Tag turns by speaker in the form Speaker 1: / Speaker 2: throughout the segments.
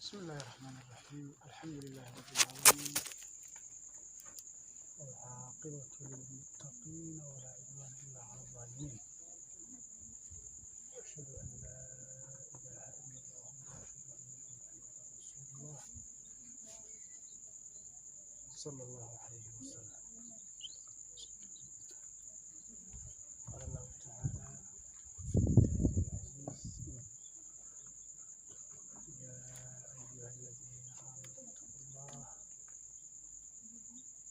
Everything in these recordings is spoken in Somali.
Speaker 1: بسم الله الرحمن الرحيم. الحمد لله رب العالمين، والعاقبة للمتقين ولا عدوان إلا على الظالمين. أشهد أن لا إله إلا الله وأشهد أن محمدا رسول الله صلى الله عليه وسلم. قال الله تعالى: يا أيها الذين آمنوا اتقوا الله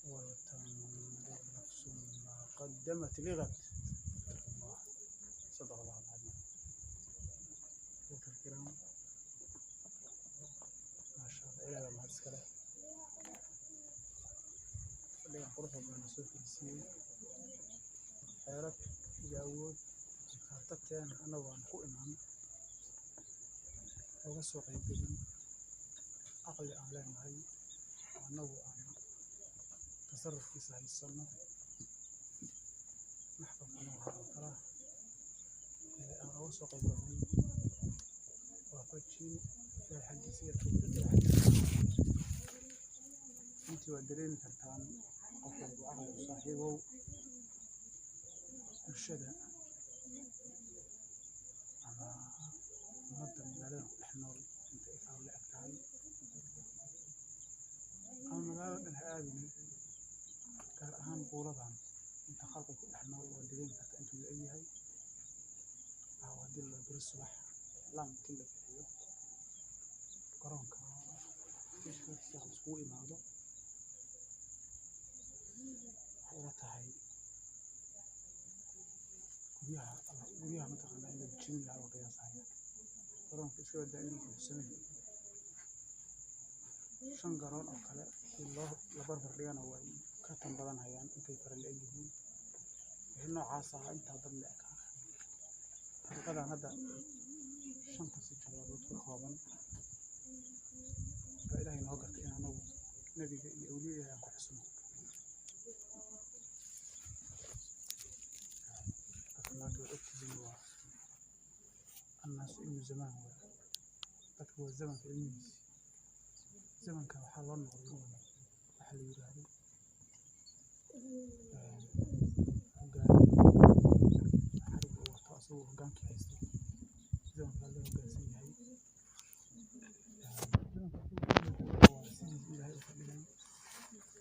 Speaker 1: ولتنظر نفس ما قدمت لغد. اتقوا الله. صدق الله العظيم. الكرام، ما شاء الله، إلى ما أسكره فلين قرفة من نسوك السين حيرت جاود خاطتين أنا وأنكو إنهم وغسوا قيبين عقل أعلام هاي وأنه تصرف في صحيح السنة نحفظ أنا وهذا الكراه أنا وغسوا قيبين وفتشين في حديثية أنت ودرين كرتان قفل وعقل صاحبه الشدة أما مدة مقالة إحنا أنت إفعال لأكتاعي أما مقالة الهادي كان أهم قولتها أنت خلقك إحنا ودرين كرتان أنتم لأيهاي أو هدي الله برسوح لام كله فيه قرانك إيش في الشخص هو إماده حيرتها guryaha mataqaanaa in la bujin lahaa waa qiyaasaya garoonka iska wadaa inuu buuxsamay 5 garoon oo kale la barbar dhigana way ka tan badan hayaan intay fara la yihiin wixii noocaas ah inta dad la eka xaqiiqadan hadda 5 sijaalood ka kooban baa ilaahay noo gartay in anagu nabiga iyo awliyaha ku xusno الناس إنه زمان هو الزمن في الميز زمن كان حال الله نقول محل يجاري وقال حرب وطاسه وقام كيس زمن كان له قاسي هاي زمن كان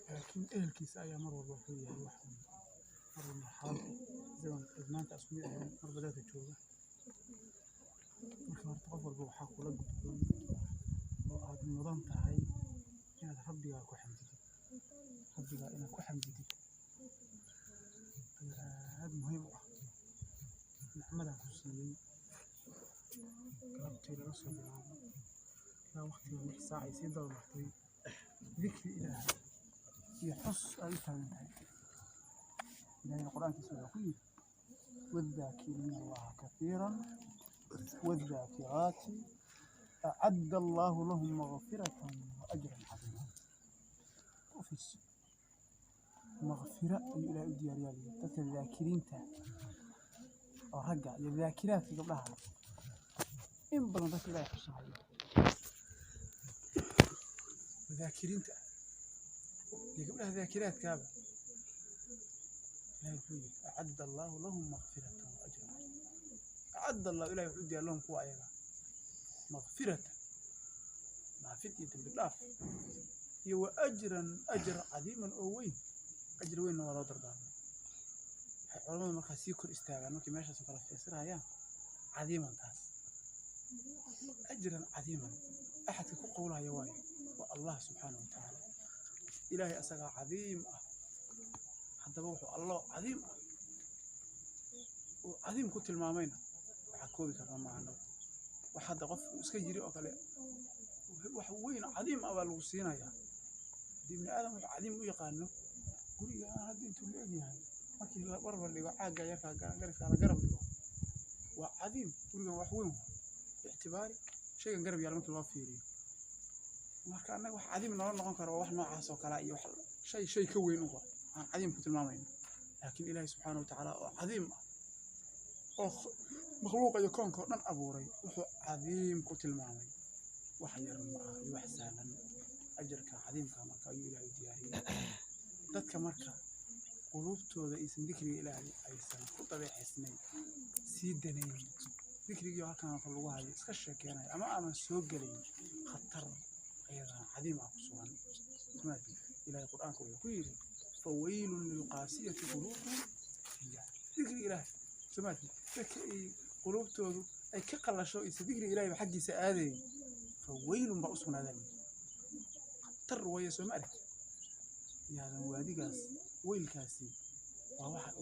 Speaker 1: لكن كيس أيام مرة بقية واحد مرة من حال زمن إدمان تأسمية مرة بدأت تشوفه marka horta qof walba waxaa kula gudboon oo aad mudan tahay inaad rabbiga ku xamdidid rabbiga inaad ku xamdidid aad muhiim u ah nicmadan ku siiyey galabtii laga soo bilaabo ilaa waqtiga 6 saac ay sii dawlatay dikri ilaahay iyo xus ay u taagan tahay ilaahay qur-aankiisa wuxuu ku yidhi waddaakiriina allaha kaiiran والذاكرات أعد الله لهم مغفرة وأجرا عظيما. وفي مغفرة إلى الديار تلك الذاكرين ورجع للذاكرات قبلها إن بلغت لا يحصل الذاكرين قبلها ذاكرات كامل أعد الله لهم مغفرة وأجرا عظيما. أعد الله إلهي وحدي لهم قوة أيضا مغفرة مع فتية بالله يو أجر عظيما أو وين أجر وين ولا درجان علماء ما خسيكر استعانوا كما يشاء سكر في سرها يا عظيما تاس أجرا عظيما أحد يكون قولها يواي والله سبحانه وتعالى إلهي أسقى عظيم حتى بوحوا الله عظيم وعظيم كنت المامين كوبي كمان معنا وحد قف اسكجري او كله wax weyn cadiim ah baa lagu siinaya dibna aadam cadiim u yaqaano guriga hadda intuu leeyahay markii la barbar dhigo caaga yarka garab dhigo waa cadiim gurigan wax weyn ictibaari shaygan garab yaal markii loo fiiriyo marka anaga wax cadiim noqon karo wax noocaas oo kala iyo shay ka weyn oo aan cadiim ku tilmaamayno laakiin ilaahay subxaanahu wa ta'aala oo cadiim oo مخلوق يكون كون أبوري وحو عظيم كتل معي وحير معه cadiimka marka ayuu ilaahay diyaariyey dadka marka qulubtooda aysan dikriga ilaahay aysan ku dabeecaysnayn sii danaynin dikrigii halkan lagu hayo iska sheekeenaya ama aan soo gelayn khatar ayadana cadiim ah ku sugan ilaahay quraanka wuxuu ku yiri fawaylun lilqaasiyati qulubuhum dikri ilaahay samaati dadka qulubtoodu ay ka qalasho is dikri ilaahay xaqiisa aaday fawaylun ba usugnaadeen khatar way soomaali yaadan waadigaas weylkaasi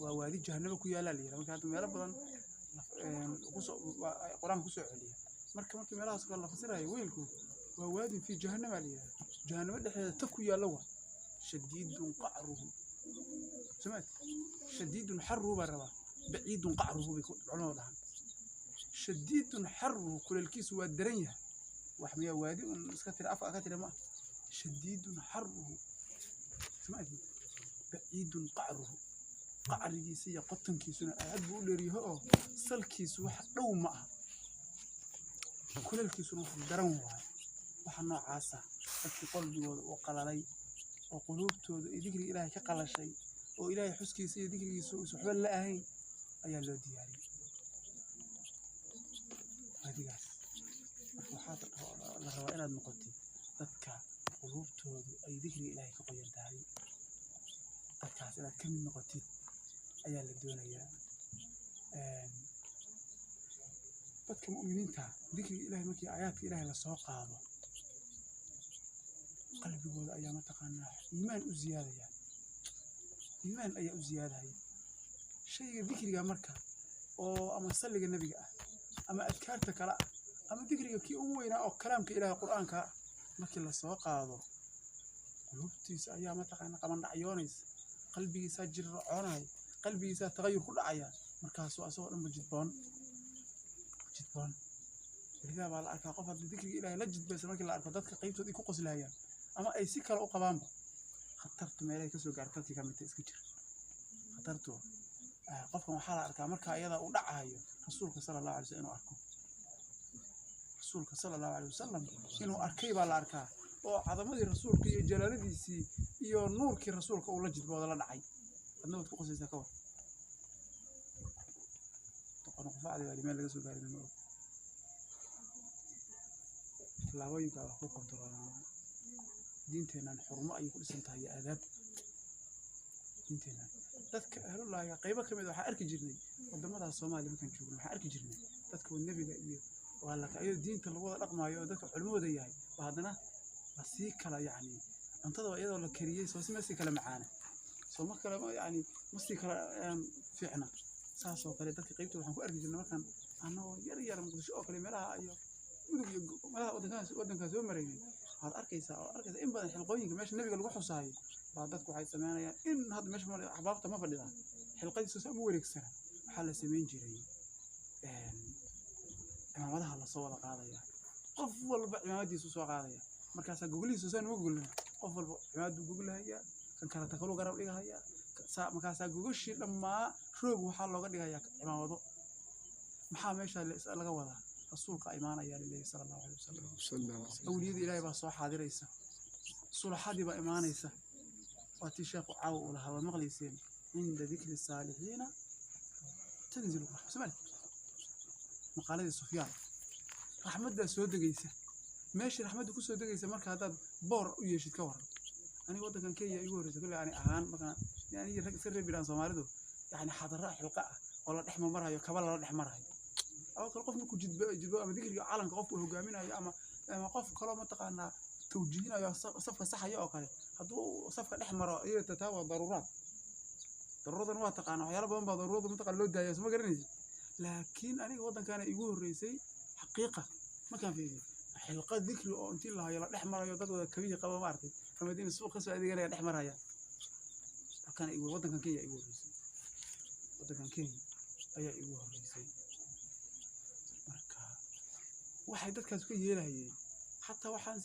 Speaker 1: waa waadi jahannamo ku yaala leeyahay marka hadda meelo badan quraan ku soo celiya marka meelahaas kala fasirayo weylku waa waadi fi jahannama leeyahay jahannamo dhexdeeda ta ku yaala waa shadiidun qa'ruhu samaad shadiidun harruhu baraba baciidun qa'ruhu bi culimadu dhahan shadiidun harruhu kuleelkiisu waa daran yahay wax miya waadi iska tira afka ka tira ma shadiidun harruhu samaad baciidun qa'ruhu qacrigiisa iyo qotankiisuna aad buu u dheeryahay oo salkiisu wax dhow ma aha kuleelkiisuna wax daran waay waxa noocaas ah dadkii qalbigooda oo qalalay oo qulubtooda ay dikriga ilaahay ka qalashay oo ilaahay xuskiisa iyo dikrigiisa uu waxba la ahayn ayaa loo diyaariyay hadigaas waxaad la rabaa inaad noqotid dadka qulubtoodu ay dikriga ilaahay ka qoyan tahay dadkaas inaad ka mid noqotid ayaa la doonayaa dadka mu'miniinta dikriga ilaahay markii aayaadka ilaahay la soo qaado qalbigooda ayaa mataqaanaa iimaan u ziyaadaya iimaan ayaa u ziyaadaya shayga dikriga marka oo ama salliga nabiga ah ama adkaarta kale ah ama dikriga kii ugu weynaa oo kalaamka ilaahay quraanka markii la soo qaado qulubtiisa ayaa mataqaanaa qaban dhacyoonaysa qalbigiisa jirroonay qalbigiisa tagayur ku dhacaya markaas oo asoo dhanba jidboon waligaa baa la arkaa qof hadda dikriga ilaahay la jidbaysa markii la arko dadka qaybtood ay ku qoslayaan ama ay si kale u qabaanba khatartu meelay ka soo gaartay ka mid iska jir khatartu qofkan waxaa la arkaa marka ayada uu dhacayo rasuulka sallallahu alayhi wasallam inuu arko rasuulka sallallahu alayhi wasallam inuu arkay baa la arkaa oo cadamadii rasuulka iyo jalaaladiisii iyo nuurkii rasuulka uu la jidbooda la dhacay adna wad ku qosaysaa ka war toqon qofacdi waa meel laga soo gaarin ma og laawayga wax ku kontroolana diinteenan xurmo ay ku dhisan tahay aadaab diinteenan dadka ahlulaaga qaybo kamid waxa arki jirnay wadamada Soomaaliya markaan joogno waxa arki jirnay dadka nabiga iyo wala ka ayo diinta lagu wada dhaqmaayo oo dadka culimada yahay baadana si kala yaani cuntada iyadoo la kariyay soo si kala macaana soo ma kala yaani si kala fiicna saasoo kale dadka qaybta waxaan ku arki jirnay markaan anoo yar muqdisho oo kale meelaha ayo meelaha wadankaas soo mareeyay waxaad arkaysaa in badan xilqooyinka meesha nabiga lagu xusaayo baa dadku waxay sameeyaan in had meesha axbaabta ma fadhida xilqadiisa soo wareegsan waxa la sameyn jiray cimaamadaha la soo wada qaadaya qof walba cimaamadiisa soo qaadaya markaas googlihiisa soo nugulna qof walba cimaamadu goglahaya kan kala takalo garab dhigahaya markaas googoshi dhamaa roog waxa looga dhigaya cimaamado maxaa meesha laga wadaa rasuulka iimaanaya ilaahay sallallahu alayhi wasallam awliyada ilaahay baa soo xaadiraysa sulxadii baa iimaanaysa waati sheekhu caaw uu lahaa maqlayseen inda dhikri saalihiina tanzilu rahmaan maqaaladii Sufyaan raxmadda soo degaysa meesha raxmaddu ku soo degaysa marka hadaad boor u yeeshid ka waran aniga wadankan Kenya igu horeysay kulli ani ahaan markaan yani rag sir reebiraan Soomaalidu yani xadara xilqa ah oo la dhex marayo kaba la dhex marayo أو كل قف ممكن جدبا أما ذكر عالم كقف وهجامين يا أما قف كلام تقعنا توجيهنا يا صفقة صح يا أكله هذو صفقة أحمر هي تتاوى ضرورات ما تقعنا يا رب ما ضرورات ما تقعنا لود يا سما قرنيز لكن أنا وضع كان يقول الرئيسي حقيقة ما كان فيه حلقة ذكر أو أنت الله يلا أحمر يا ضد كبير قبل مارتي فمدينة السوق خسوا هذه قال أحمر هيا كان يقول وضع كان كي يقول الرئيسي وضع كان كي أي يقول الرئيسي waxay dadkaas ku yeelayeen hatta waxaan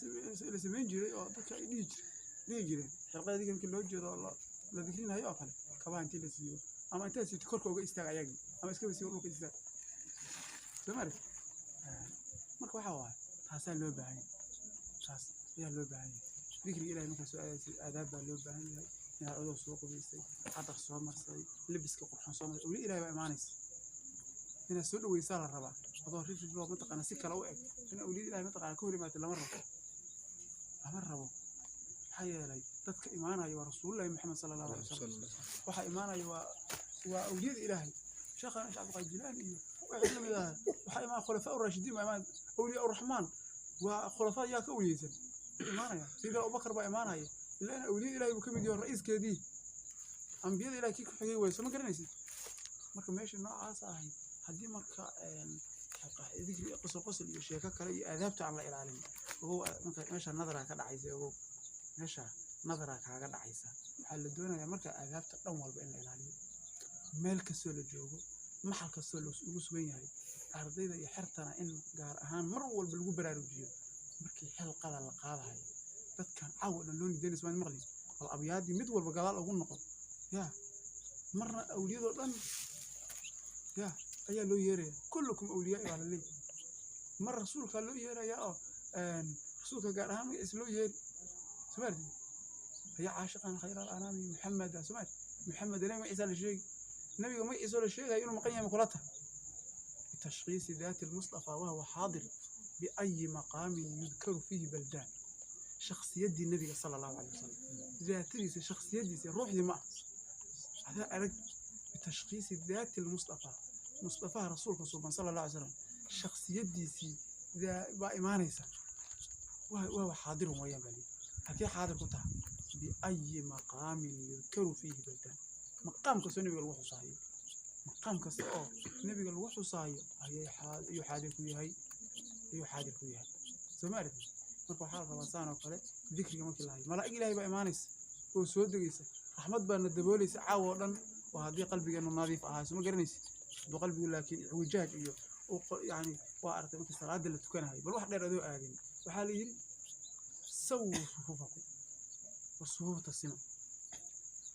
Speaker 1: la sameyn jiray oo dadka ay dhigi jireen xilqadii markii loo jeedo la dikrinayo oo kale kabaa intii la siiyo ama inta si korka uga istaag ayagi ama iska wasiir dhulka istaag samari marka waxa waa taas loo baahan ذكر إلهي مثل سؤال آداب اللي بهاي يا عضو سوق بيستي عطر صومر صي لبس كقرحان صومر ولي إلهي بقى مانيس هنا سؤال ويسال الربع هذا ريف الجو منطقة أنا سكة لو هنا أولي إلهي منطقة كوري ما تلمرة أمر حيا لي تذك إيمانا يا رسول الله محمد صلى الله عليه وسلم وحا إيمانا يا وأولياء إلهي شيخنا شعب الجيلاني وعلم الله وحا إيمان خلفاء الراشدين وإيمان أولياء الرحمن وخلفاء ياك أولياء إيمانا سيدنا أبو بكر بإيمانا إلا أن أولياء إلهي بكم يدير الرئيس كذي أنبياء إلهي كيف حقيقي ويسمى قرنيسي marka meesha noocaas ahay hadii marka ذكر قصة iyo sheeko kale iyo aadaabta aan la ilaalin oo meesha nadara ka dhacaysa oo meesha nadara kaaga dhacaysa waxa la doonayaa marka aadaabta dhan walba in la ilaaliyo meel kastoo la joogo maxal kastoo la ugu sugan yahay ardayda iyo xirtana in gaar ahaan mar walba lagu baraarujiyo markii xilqada la qaadayo dadkan cawdan loo nidayn ismaan maqli wal abyaadi mid walba gadaal ugu noqon yaa marna awliyado dhan يا أيها لو يرى كلكم أولياء على الليل مرة رسولك لو يرى يا رسولك قال هم لو يرى سمعت هي عاشقا خير الأنام محمد سمعت محمد لما يسأل شيء النبي ما يسأل شيء يقول مقيم مقولته بتشخيص ذات المصطفى وهو حاضر بأي مقام يذكر فيه بلدان شخصية النبي صلى الله عليه وسلم ذات شخصية روح لما هذا أرد بتشخيص ذات المصطفى مصطفى رسولك صلى الله عليه وسلم شخصية ديسي ذا بإيمانيسا وهو حاضر ويا بلي هكي حاضر كتها بأي مقام يذكر فيه بلدان مقام كسو نبي الوحو صحيح مقام كسو نبي الوحو صحيح يحاضر كويهي يحاضر كويهي سمعت مركو حال رواسان وقال ذكري مكي الله ملائك إلهي بإيمانيس وسود دقيسة أحمد بن الدبوليس عاوضا وهذه قلبي إنه نظيف سما قرنيس بقلبي لكن وجاج إياه يعني وأردت منك الصلاة اللي تكونها بل واحد يردو آدم وحاليا سووا صفوفكم والصفوف السماء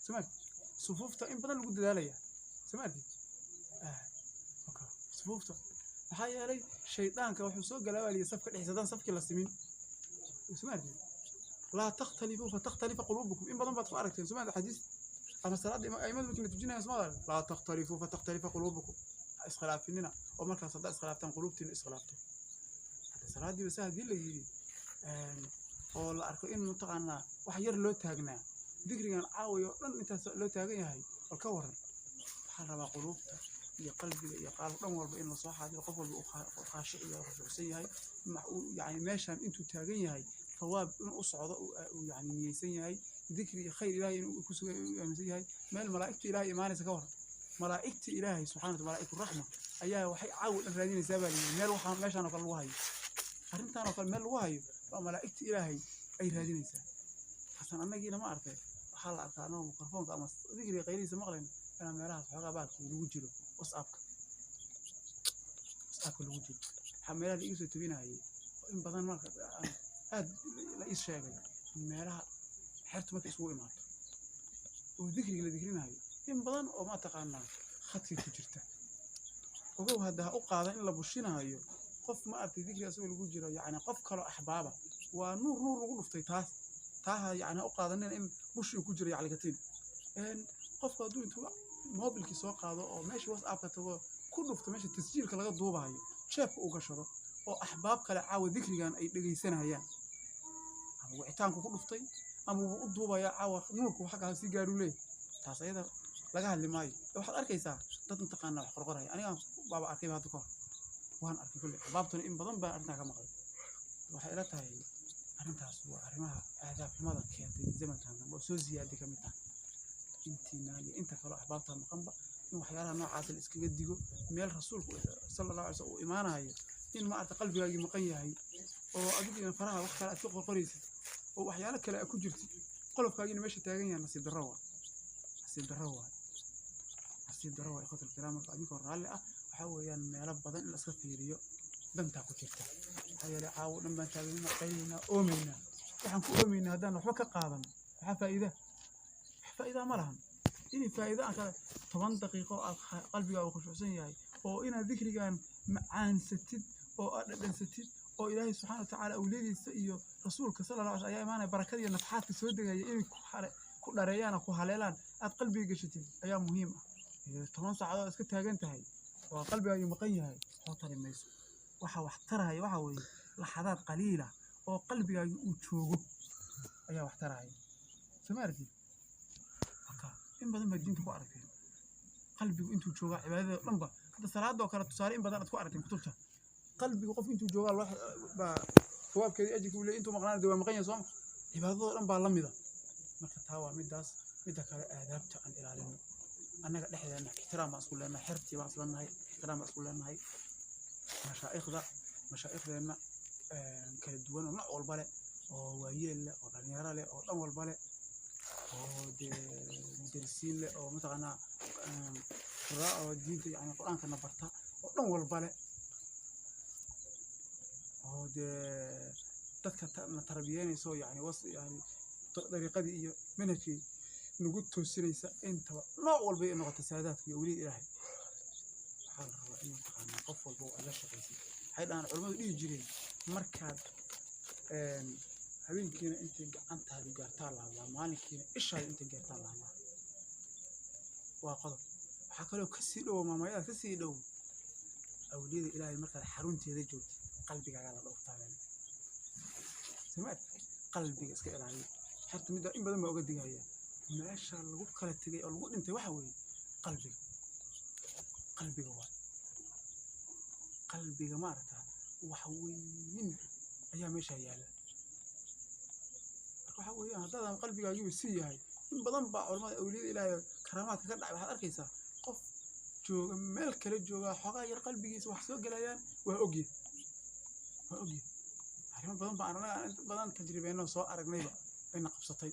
Speaker 1: سمعت صفوف إن بدل الجد دالية سمعت صفوف وحيا لي شيطان كوحسوق قالوا لي صفك الحسدان صفك السمين سمعت لا تختلفوا فتختلف قلوبكم إن بدل بتفارق سمعت الحديث أما الصلاة أيمن ممكن تجينا اسمها لا تختلفوا فتختلف قلوبكم إسخلاف فينا ومركز صدق إسخلافتن قلوبتين إسخلافتن الصلاة دي بس هذه اللي والله أركو إنه طبعا وحير لو تاجنا ذكري عن عاوي لن أنت لو تاجنا هاي الكور حرب قلوبته يا قلبي يا قلب أمور بإنه صح هذه القفل خاشعية وخشوعية هاي يعني ماشي أنتوا تاجنا هاي ثواب إنه أصعد يعني يسني هاي ذكري خير إلهي كسوة هاي ما الملائكة إلهي إيماني سكور ملائكة إلهي سبحانه وتعالى الرحمة أيها وحي عاود الذين سبالي مال وحنا ماشي أنا قال وهاي أنت أنا قال مال وهاي وملائكة إلهي أي هذين سبالي حسن أنا جينا ما أعرفه حال أركانه وميكروفون كأما ذكري غيري سمعلنا أنا مراها حاجة بالك الوجود وصابك الوجود حملها لي يوسف تبينها هي إن بدن ما هاد لا يشاغل مراها حرت ما تسوي إيمان وذكري اللي ذكرنا هاي إن بدن وما تقعنا خطي تجرته وهو هذا أقعد إلا بوشينا هاي قف ما أرتي ذكري أسوي الوجود يعني قف كلا أحبابه ونور نقول في تاها يعني أقعد إن بوش يكجري على كتير إن قف قادو أنتوا موبيل كيسوق هذا أو ماشي واتساب كتوا كله في ماشي تسجيل كلا ضوبة هاي شاف وقشرة أو أحباب كلا عاود ذكري كان أي دقيقة سنة هي وعتانك كله في أما ضوبة يا عاود نورك وحقها سيجارو ليه تاسيدا لقاها اللي ماي لو حد أركيسا تنتقلنا الحرقة هاي أنا بابا أركيب هذا كور وهن أركيب كله بابتنا إن بدن بأرنا كم قال وحيلتها هي أرنتها سوا أرمها أهداف ماذا كانت زمن كان بسوزي هذيك متى أنت ناجي أنت كلا أحبابتها مقنبة إن وحيالها نوع عادل إسكيد ديجو ميل رسول صلى الله عليه وسلم وإيمانها هي إن ما أتقلب هاي مقية هي وأجد إن فرها وقت أتوقع قريسة وحيالها كلا أكون جرتي قلب كاجين ماشي تاجين نصيب الروى نصيب الروى إخوة الكرام القديم والرالئة وحاول ميل بدن الأسقف في ريو دمتها كتيرتها هيا عاود لما تاجينا قينا أمينا وحنكو أمينا هذا نحوك قاضم فإذا مرهم إني فإذا أنت 8 دقيقة قلبي أو خشوعين هاي أو إن ذكري كان معان ستد أو أدن ستد oo ilaahay subxaana watacaala awliyadiisa iyo rasuulka sala allahu alay ayaa imaanaya barakada iyo nafxaadka soo degaya inay ku dhareeyaan oo ku haleelaan aad qalbiga gashatid ayaa muhiim ah 10 saacadood iska taagan tahay oo qalbigaagu maqan yahay soo tari mayso waxa wax taraya waxa weeye laxadaad qaliila oo qalbigaagu uu joogo ayaa wax taraya samaarti in badan baa diinta ku aragteen qalbigu intuu joogaa cibaadada dhanba hadda salaada oo kale tusaale in badan aad ku aragteen kutubta qalbigu qof intuu joogaa wax baa jawaabkeedii ajirka uu leeyahay intuu maqnaan dawaa maqan yahay sooma cibaadada dhan baa la mida marka taa waa midaas midda kale aadaabta aan ilaalino annaga dhexdeena ixtiraam baan isku leenahay xertii baan isla nahay ixtiraam baan isku leenahay mashaa'ikhdeena kala duwan oo nooc walba leh oo waayeel leh oo dhalinyaro leh oo dhan walba leh oo dee mudarisiin leh oo mataqaanaa quraa oo diinta yani qur-aankana barta oo dhan walba leh oo dee dadka na tarbiyeynayso yani dariiqadii iyo manhajkii nagu toosinaysa intaba nooc walba ay noqoto saadaadka iyo weliid ilaahay waxaa la rabaa in mataqaanaa qof walba oo alla shaqaysay waxay dhahaan culimmadu dhihi jireen markaad habeenkiina intay gacantaadu gaartaa la hadlaa maalinkiina ishaadu intay gaartaa la hadlaa waa qodob waxaa kaloo kasii dhow maamayada kasii dhow awliyada ilaahay markaad xarunteeda joogtid qalbigaaga la dhowrtaa samaad qalbiga iska ilaaliyo xarta midda in badan baa uga digaya meesha lagu kala tegay oo lagu dhintay waxa weeye qalbiga waa qalbiga maaragtaa wax weyn ayaa meesha yaala marka waxa weeyaan haddaadan qalbigaagiiba sii yahay in badan baa culamada awliyada ilaahay karaamaadka ka dhacay waxaad arkaysaa qof jooga meel kale jooga xoogaa yar qalbigiisa wax soo gelayaan waa ogyahay arrimo badan baa anaga badan tajribeeno soo aragnayba ayna qabsatay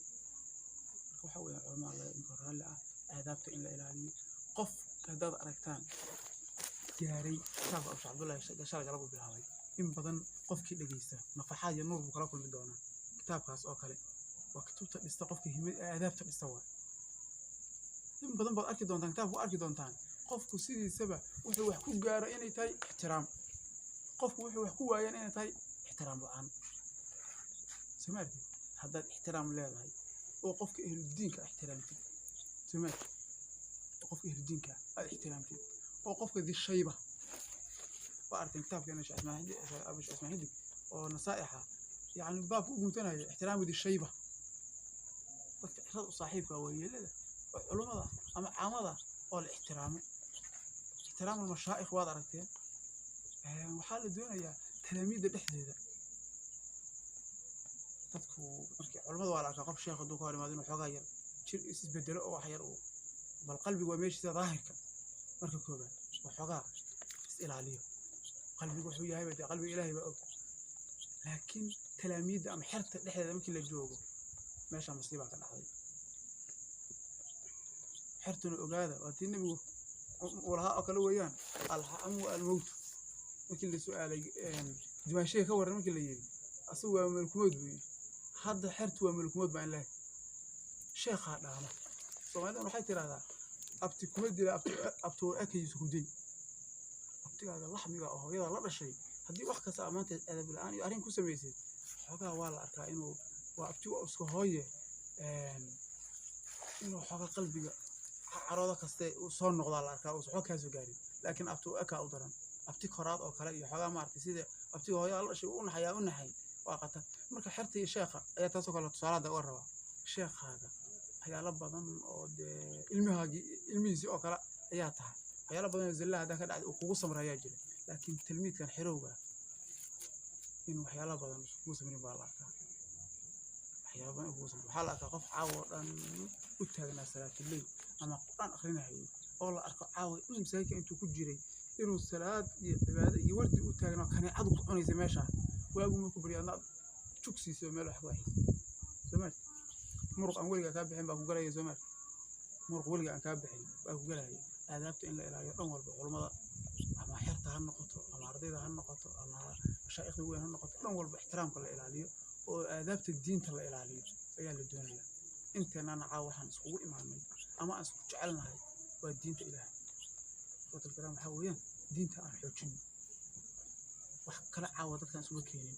Speaker 1: marka waxa weeyaan culamada inka raalli ah aadaabta in la ilaaliyo qof haddaad aragtaan gaaray kitaabka absha cabdullaahi shalaga lagu bilaabay in badan qofkii dhegeysta nafaxaad iyo nuur buu kala kulmi doonaa kitaabkaas oo kale waa kutubta dhista qofka aadaabta dhista waa in badan baad arki doontaan kitaabku arki doontaan qofku sidiisaba wuxuu wax ku gaaro inay tahay ixtiraam qofku wuxuu wax ku waayaan inay tahay ixtiraam la'aan samaarti haddaad ixtiraam leedahay oo qofka ehludiinka ixtiraamtid samaarti qofka ehludiinka aad ixtiraamtid oo qofka dishayba waa arkin kitaabkeena sheekh ismaaciil oo nasaa'ixa yani baabka u guntanayo ixtiraamu dishayba dadka xirad u saaxiibka waayeelada oo culimada ama caamada oo la ixtiraamo ixtiraamu mashaayikh waad aragteen waxaa la doonayaa talaamiidda dhexdeeda dadku markii culimada waa la arkaa qof sheekh hadduu ka hor imaado inuu xoogaa yar jir isbedelo oo wax yar uu bal qalbigu waa meeshiisa daahirka marka koobaad waa xoogaa is ilaaliyo qalbigu wuxuu yahay dee qalbiga ilaahay baa og laakiin talaamiidda ama xerta dhexdeeda markii la joogo meesha masiibaa ka dhacday xertuna ogaada waa tii nebigu uu lahaa oo kale weeyaan alxamu almowt markii la su'aalay dimaashiga ka warran markii la yidhi asagu waa malkumood buu yidhi hadda xertu waa malkumood baan lehay sheekhaa dhaama soomaalidan waxay tidhahdaa abti kuma dila abtuu ekaysu huday abtigaaga laxmiga oo hooyada la dhashay haddii wax kasta ammaanteed adab la'aan iyo arrin ku samaysay xoogaa waa la arkaa inuu waa abtigu iska hooye inuu xoogaa qalbiga caroodo kaste uu soo noqdaa la arkaa uusan xoog kaa soo gaarin laakiin abtuu ekaa u daran abti koraad oo kale iyo xoogaa maaragtay sida abtiga hooyada la dhashay u naxay waa qatar marka xerta iyo sheekha ayaa taasoo kale tusaalaada uga rabaa sheekhaaga waxyaalo badan oo dee ilmihiisii oo kale ayaa tahay waxyaalo badan oo zalla haddaa ka dhacday uu kugu samra ayaa jira laakiin tilmiidkan xirowga in waxyaalo badan kugu samrin baa la arkaa waxyaalo badan kugu samrin waxaa la arkaa qof caawa oo dhan u taagnaa salaatuleyl ama qur'aan akhrinayo oo la arko caawa in masaajidka intuu ku jiray inuu salaad iyo cibaado iyo wardi u taagnaa kaneecadu ku cunaysa meesha waagu markuu baryo adna jugsiisa meel wax ku haysa soomaali muruq aan weligaa kaa bixin baa ku galaya soomaali muruq weligaa aan kaa bixin baa ku galaya aadaabta in la ilaaliyo dhan walba culimada ama xerta ha noqoto ama ardayda ha noqoto ama mashaayikhda weyn ha noqoto dhan walba ixtiraamka la ilaaliyo oo aadaabta diinta la ilaaliyo ayaa la doonayaa inteennana caawa waxaan iskugu imaanay ama aan isku jecelnahay waa diinta ilaahay watalkaraam waxaa weeyaan diinta aan xoojino وحكلا عاوضة كان سوى كيني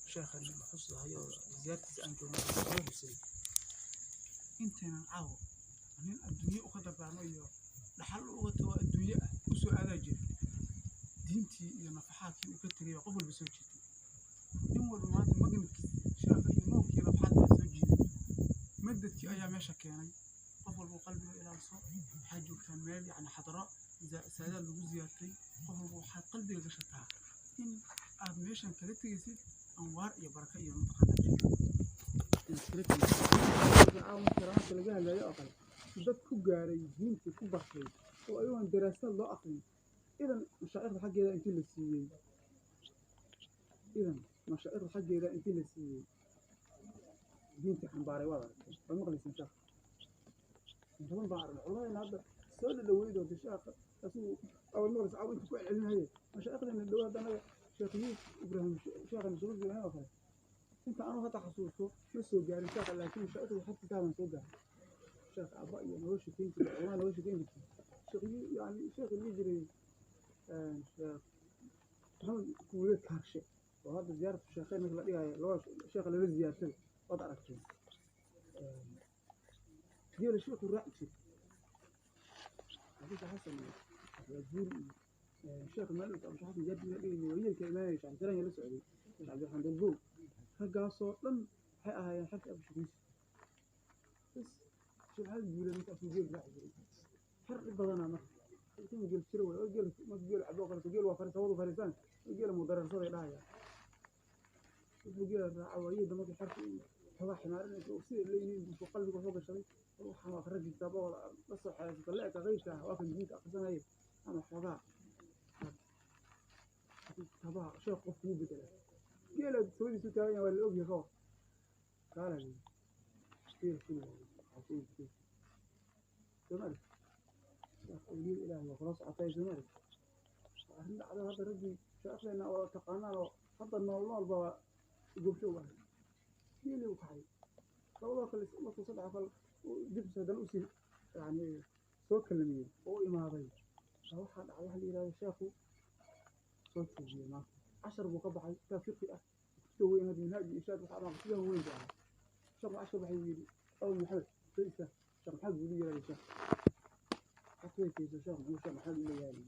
Speaker 1: شيخ الحصة هي زيارة أنت وما أنتنا عاو من الدنيا أخذ بعمية لحل وتو الدنيا وسوء هذا جل دينتي يا نفحاتي وكتري قبل بسوتي يوم ما أنت ما قمت شاف يموك يا نفحات بسوتي مدتك أيام ماشى كاني قبل وقلبه إلى الصوت حاجة كمال يعني حضراء إذا سادة اللي زيارتي قبل وحد قلبي قشتها إن أدميشن كلتي يصير أنوار يا بركة يا متقدم عاون كرامة تلاقيها لا يأكل dad ku gaaray diinta ku baxay oo ayuun daraasad loo aqrin idan mashaa'irda xaggeeda intii la siiyey diinta xambaaray wada waa maqlaysan shaaq intaban baa arnay wallahi hadda soo dhaweydo shaaq asuu awal maqlays caaw inta ku celinahay mashaa'irda dhawaad anaga sheekh ibraahim sheekh masuul ibraahim oo kale inta aanu hada xasuusto ma soo gaarin shaaq laakiin mashaa'irda xagta kaaban soo gaaray شيخ أبائي أنا وش كنت أنا وش كنت شيخ يعني شيخ اللي يجري شيخ هم كويت هالشيء وهذا زيارة الشيخين مثل ليها لو الشيخ اللي زيارته وضع ركز قال الشيخ الرئيسي هذا حسن يقول الشيخ الملك أبو شحات جاب لي وهي الكلمات عشان ترى يلسع لي مش عبد الحمد البول هجا صوت لم هي حكي أبو شحات بس شو هذا يقول لك أصل جيل لا يقول فرق بدنا ما يمكن يقول شروع يقول ما يقول عبد الله يقول وفرس هو فرسان يقول مدرس صدق لا يا يقول عوائد ما في حرف هو حمار وصير اللي في قلبك وفوق الشري روح ما خرج كتابه ولا بس حاجه طلعت غيرك واكل جديد اقسم هي انا حضاء كتابه شيخ قفو بدل قال تسوي سوتايا ولا اوبي خو قال لي كثير كله عشان زمالك أولي إلهي وخلاص عطاي زمالك أهل على هذا الرجل شافنا وتقانا حتى إن الله البوا يقول شو واحد كيلي وكحي فوالله خلص الله تصدع خل جبت هذا الأسي يعني صوت كلمين أو إماري فهو حد على واحد إلهي شافه صوت كلمين ما 10 مقبحي كافية تسوي هذه من هذه إشارة وحرام كذا وين جاء شغل 10 بحي أول محل كيسة شغل محل بيجي يا شيخ حكيت إذا شاف مو شاف محل اللي يعني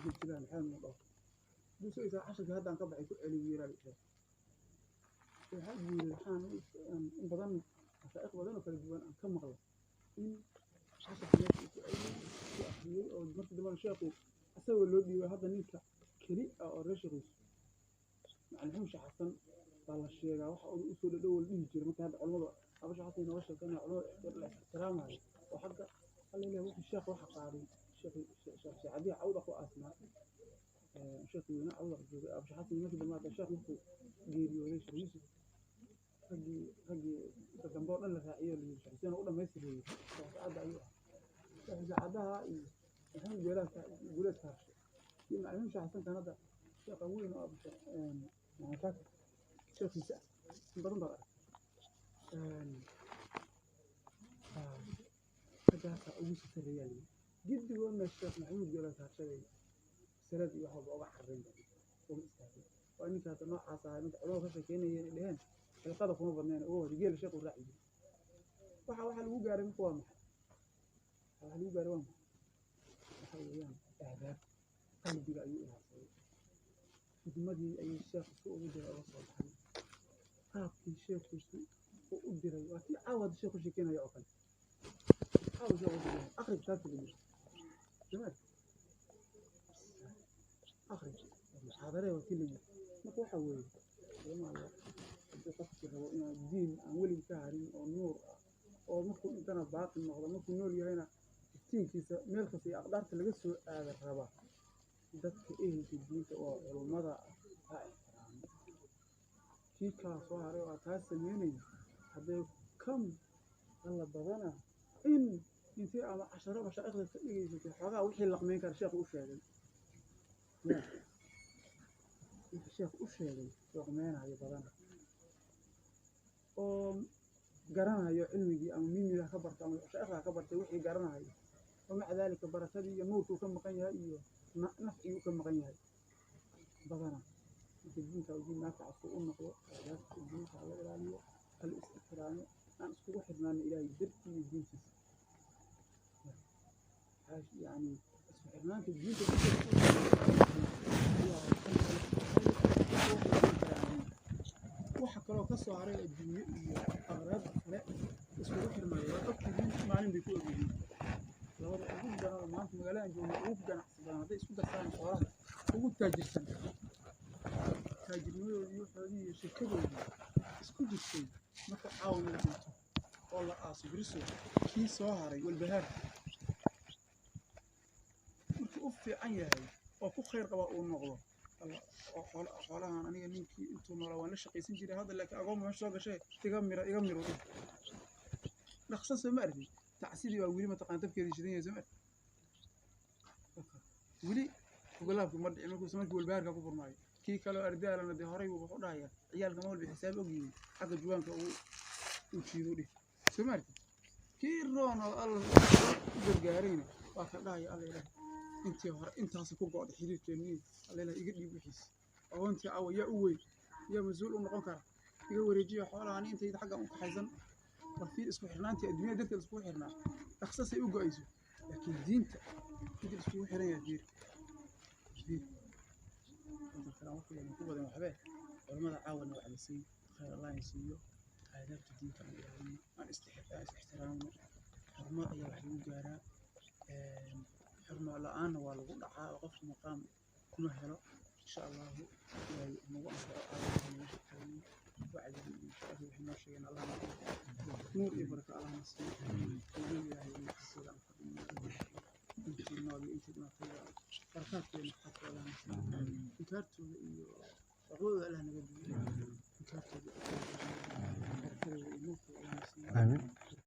Speaker 1: جبت له محل مضاف بس إذا حشد هذا أنقطع يكون علي ويرا الشيء هذه الحان إن بدن مشايخ بدن وكل جوان أن كم مغلق إن حشد ناس يأخذ أو جبت دمان شافوا أسوي اللودي وهذا نيكا كريء أو رشريس يعني هم شحسن طال الشيء راح أصول الأول يجي مثلا هذا علمه أبغى شحسن نوشل كان علمه الاحترام هذا وحقه قال لي وش الشيخ وح قاري الشيخ سعدي عوض أخو أسماء الشيخ يونا عوض أبو شحات يمشي بما الشيخ مخو جيري وليش رئيسه هجي تجمبور لنا فاعية اللي شخصيا أقول ما يصير سعد أيوة الشيخ سعدها الحين جلس جلس هرش يوم عليهم شخصيا كان هذا الشيخ أول ما أبو يعني كذا الشيخ يسأل بدون ضرر هذا أول شيء ريالي جد قلنا الشيخ محمود جلس هرشي سرد يحب أوضح الرجل ومستهدف وإن كانت نوع عصا مثل الله فشكيني لهن القدر كما بنينا هو رجال الشيخ الرعي waxa lagu gaaray waa maxay waxa lagu gaaray waa waxa weeyaan ahdaaf qalbiga ayuu ilaashay khidmadii ayuu sheekhu soo u diray oo soo baxay qaabkii sheekhu u diray waa tii caawad sheekhu sheekeynaya oo kale caawad sheekhu akhri kitaabka جمال أخرج المحاضرة وكله ما تحول لما تفكر هو إن الدين أولي كهرين أو نور أو ممكن أنت باقي النهضة ممكن نور هنا تين كيس ملخص أقدار تلقسه هذا الربا دك إيه في الدين أو المضى في كاسوار وأساس مني هذا كم الله بدنا إن أنت على 10 مشايخ في حاجة وحي اللقمين كان الشيخ وشاهد الشيخ وشاهد لقمين هاي بدنا قرنا هي علمي أو مين له خبرت أو شيخ خبرت وحي قرنا هي ومع ذلك بركدي يموت كم قنيه نفعي كم قنيه بدنا الدين كودين نافع سوء النقوة لا الدين على الإيرانية الاستقرار أنا أسكت واحد من إلهي درت من الدين يعني استقرار الدين waxa kaloo ka soo haray adduunyo iyo aqraad kale isku xirmaya dadkii maalin bay ku ogyihiin labada ugu daran maanta magaalada joogno ugu ganacsadan haday isku dartaan xoolaha ugu taajirsan taajirnimadooda iyo xoolihii iyo shirkadooda isku jirtay marka caawin oo la aaso biriso kii soo haray walbahaar markuu u fiican yahay oo ku khayr qaba uu noqdo xoolahan aniga ninkii intuu noolaa waan la shaqaysan jiray hadda laakiin agoon ma soo gashay iga miro dhaqso soo ma arkin tacsidii waa weli mataqaan dabkeedii shidan yahay soo ma arkin weli ogolaabku ma dhicin markuu samarkii walbahaarka ku furmaayo kii kaloo ardaalana dee horay wuxuu dhahaya ciyaalka ma walba xisaab ogyihiin xagga juwaanka uu jiido dhih soo ma arkin kii roon oo alla u gargaarayna waa ka dhahaya alla ilaahay intii hore intaas ku go'day xiriirkeennii alla ilaahay iga dhiib wixiis awoontii awa yaa u weyn yaa mas'uul u noqon kara iga wareejiya xoolahan intayda xagga u kaxaysan warfii isku xirnaantii adduunyada dadka isku xirnaa dhaqsasay u go'ayso laakiin diinta dadka isku xiran yahay diir inta kale wax kale ku badan waxba culimada caawana waxa la siiyay khayr Allah siiyo aadaabta diinta aan istixraamno xurmo ayaa wax lagu gaaraa xurmo la'aan waa lagu dhacaa qof maqaam kuma helo insha Allah ilaahay nagu anfaco aadaabta وعلى إن شاء الله نور يبارك الله نصير ويا يحصل أنت النبي أنت ما فيها بركات بين حتى الله نصير كارتو عقول الله نبي كارتو آمين.